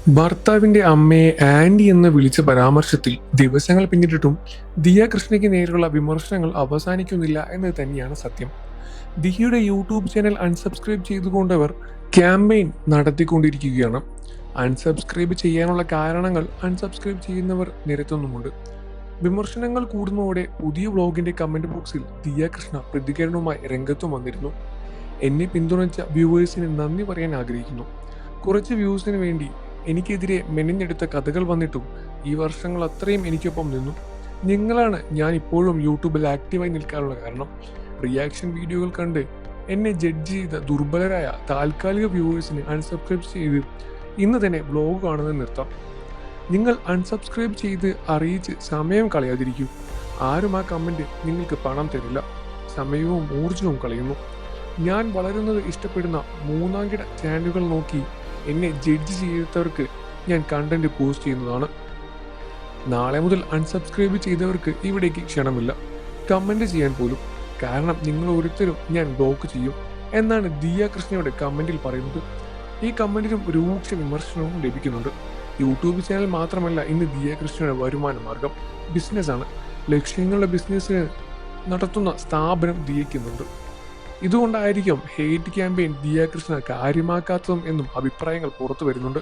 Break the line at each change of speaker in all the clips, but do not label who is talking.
ഭർത്താവിന്റെ അമ്മയെ ആന്റി എന്ന് വിളിച്ച പരാമർശത്തിൽ ദിവസങ്ങൾ പിന്നിട്ടിട്ടും ദിയ കൃഷ്ണയ്ക്ക് നേരെയുള്ള വിമർശനങ്ങൾ അവസാനിക്കുന്നില്ല എന്നത് തന്നെയാണ് സത്യം. ദിയയുടെ യൂട്യൂബ് ചാനൽ അൺസബ്സ്ക്രൈബ് ചെയ്തുകൊണ്ടവർ ക്യാമ്പയിൻ നടത്തിക്കൊണ്ടിരിക്കുകയാണ്. അൺസബ്സ്ക്രൈബ് ചെയ്യാനുള്ള കാരണങ്ങൾ അൺസബ്സ്ക്രൈബ് ചെയ്യുന്നവർ നിരത്തുന്നുമുണ്ട്. വിമർശനങ്ങൾ കൂടുന്നതോടെ പുതിയ വ്ളോഗിന്റെ കമന്റ് ബോക്സിൽ ദിയ കൃഷ്ണ പ്രതികരണവുമായി രംഗത്തും വന്നിരുന്നു. എന്നെ പിന്തുണച്ച വ്യൂവേഴ്സിന് നന്ദി പറയാൻ ആഗ്രഹിക്കുന്നു. കുറച്ച് വ്യൂസിന് വേണ്ടി എനിക്കെതിരെ മെനഞ്ഞെടുത്ത കഥകൾ വന്നിട്ടും ഈ വർഷങ്ങൾ അത്രയും എനിക്കൊപ്പം നിന്നു. നിങ്ങളാണ് ഞാൻ ഇപ്പോഴും യൂട്യൂബിൽ ആക്റ്റീവായി നിൽക്കാനുള്ള കാരണം. റിയാക്ഷൻ വീഡിയോകൾ കണ്ട് എന്നെ ജഡ്ജ് ചെയ്ത ദുർബലരായ താൽക്കാലിക വ്യൂവേഴ്സിന് അൺസബ്സ്ക്രൈബ് ചെയ്ത് ഇന്ന് തന്നെ വ്ലോഗ് കാണുന്നത് നിർത്താം. നിങ്ങൾ അൺസബ്സ്ക്രൈബ് ചെയ്ത് അറിയിച്ച് സമയം കളയാതിരിക്കൂ. ആരും ആ കമൻറ്റ് നിങ്ങൾക്ക് പണം തരില്ല, സമയവും ഊർജവും കളയുന്നു. ഞാൻ വളരുന്നത് ഇഷ്ടപ്പെടുന്ന മൂന്നാംകിട ചാനലുകൾ നോക്കി എന്നെ ജഡ്ജ് ചെയ്യാത്തവർക്ക് ഞാൻ കണ്ടന്റ് പോസ്റ്റ് ചെയ്യുന്നതാണ്. നാളെ മുതൽ അൺസബ്സ്ക്രൈബ് ചെയ്തവർക്ക് ഇവിടേക്ക് ക്ഷണമില്ല, കമന്റ് ചെയ്യാൻ പോലും. കാരണം നിങ്ങൾ ഓരോരുത്തരും ഞാൻ ബ്ലോക്ക് ചെയ്യും എന്നാണ് ദിയ കൃഷ്ണയുടെ കമന്റിൽ പറയുന്നത്. ഈ കമന്റിനും രൂക്ഷ വിമർശനവും ലഭിക്കുന്നുണ്ട്. യൂട്യൂബ് ചാനൽ മാത്രമല്ല ഇന്ന് ദിയ കൃഷ്ണയുടെ വരുമാന മാർഗം ബിസിനസ്സാണ്. ലക്ഷ്യങ്ങളുടെ ബിസിനസ്സിന് നടത്തുന്ന സ്ഥാപനം ദിയക്കുന്നുണ്ട്. ഇതുകൊണ്ടായിരിക്കും ഹെയ്റ്റ് ക്യാമ്പയിൻ ദിയ കൃഷ്ണ കാര്യമാക്കാത്തതും എന്നും അഭിപ്രായങ്ങൾ പുറത്തു വരുന്നുണ്ട്.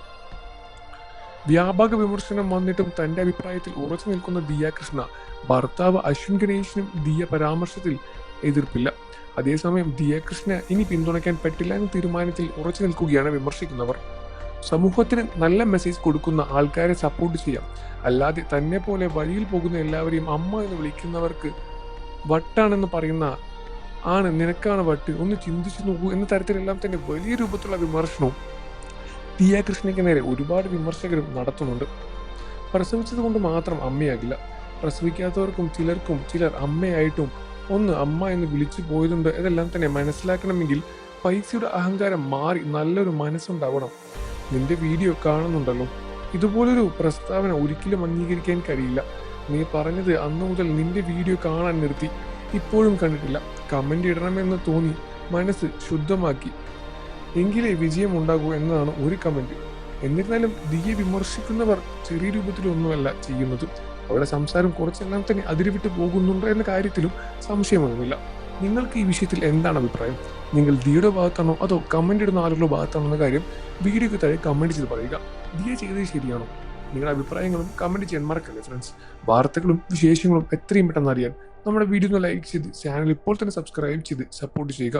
വ്യാപക വിമർശനം വന്നിട്ടും തന്റെ അഭിപ്രായത്തിൽ ഉറച്ചു നിൽക്കുന്ന ദിയ കൃഷ്ണ ഭർത്താവ് അശ്വിൻ ഗണേഷിനും ദിയ പരാമർശത്തിൽ എതിർപ്പില്ല. അതേസമയം ദിയ കൃഷ്ണ ഇനി പിന്തുണയ്ക്കാൻ പറ്റില്ല എന്ന തീരുമാനത്തിൽ ഉറച്ചു നിൽക്കുകയാണ് വിമർശിക്കുന്നവർ. സമൂഹത്തിന് നല്ല മെസ്സേജ് കൊടുക്കുന്ന ആൾക്കാരെ സപ്പോർട്ട് ചെയ്യാം, അല്ലാതെ തന്നെ പോലെ വഴിയിൽ പോകുന്ന എല്ലാവരെയും അമ്മ എന്ന് വിളിക്കുന്നവർക്ക് വട്ടാണെന്ന് പറയുന്ന ആണ് നിനക്കാണ് വട്ട്, ഒന്ന് ചിന്തിച്ചു നോക്കൂ എന്ന തരത്തിലെല്ലാം തന്നെ വലിയ രൂപത്തിലുള്ള വിമർശനവും ദിയ കൃഷ്ണയ്ക്ക് നേരെ ഒരുപാട് വിമർശകരും നടത്തുന്നുണ്ട്. പ്രസവിച്ചത് കൊണ്ട് മാത്രം അമ്മയാകില്ല, പ്രസവിക്കാത്തവർക്കും ചിലർ അമ്മയായിട്ടും ഒന്ന് അമ്മ എന്ന് വിളിച്ചു പോയതുണ്ട്. ഇതെല്ലാം തന്നെ മനസ്സിലാക്കണമെങ്കിൽ പൈസയുടെ അഹങ്കാരം മാറി നല്ലൊരു മനസ്സുണ്ടാവണം. നിന്റെ വീഡിയോ കാണുന്നുണ്ടല്ലോ, ഇതുപോലൊരു പ്രസ്താവന ഒരിക്കലും അംഗീകരിക്കാൻ കഴിയില്ല. നീ പറഞ്ഞത് അന്നു മുതൽ നിന്റെ വീഡിയോ കാണാൻ നിർത്തി, ഇപ്പോഴും കണ്ടിട്ടില്ല. കമന്റ് ഇടണമെന്ന് തോന്നി മനസ്സ് ശുദ്ധമാക്കി എങ്കിലേ വിജയം ഉണ്ടാകൂ എന്നതാണ് ഒരു കമന്റ്. എന്നിരുന്നാലും ദിയെ വിമർശിക്കുന്നവർ ചെറിയ രൂപത്തിലൊന്നുമല്ല ചെയ്യുന്നത്. അവരുടെ സംസാരം കുറച്ചെല്ലാം തന്നെ അതിരുവിട്ട് പോകുന്നുണ്ടോ എന്ന കാര്യത്തിലും സംശയമൊന്നുമില്ല. നിങ്ങൾക്ക് ഈ വിഷയത്തിൽ എന്താണ് അഭിപ്രായം? നിങ്ങൾ ദിയുടെ ഭാഗത്താണോ അതോ കമന്റ് ഇടുന്ന ആളുകളുടെ ഭാഗത്താണോ എന്ന കാര്യം വീഡിയോക്ക് താഴെ കമന്റ് ചെയ്ത് പറയുക. ദിയ ചെയ്തത് ശരിയാണോ? നിങ്ങളുടെ അഭിപ്രായങ്ങളും കമന്റ് ചെയ്യാൻ മറക്കല്ലേ ഫ്രണ്ട്സ്. വാർത്തകളും വിശേഷങ്ങളും എത്രയും പെട്ടെന്ന് അറിയാൻ നമ്മുടെ വീഡിയോ ഒന്ന് ലൈക്ക് ചെയ്ത് ചാനൽ ഇപ്പോൾ തന്നെ സബ്സ്ക്രൈബ് ചെയ്ത് സപ്പോർട്ട് ചെയ്യുക.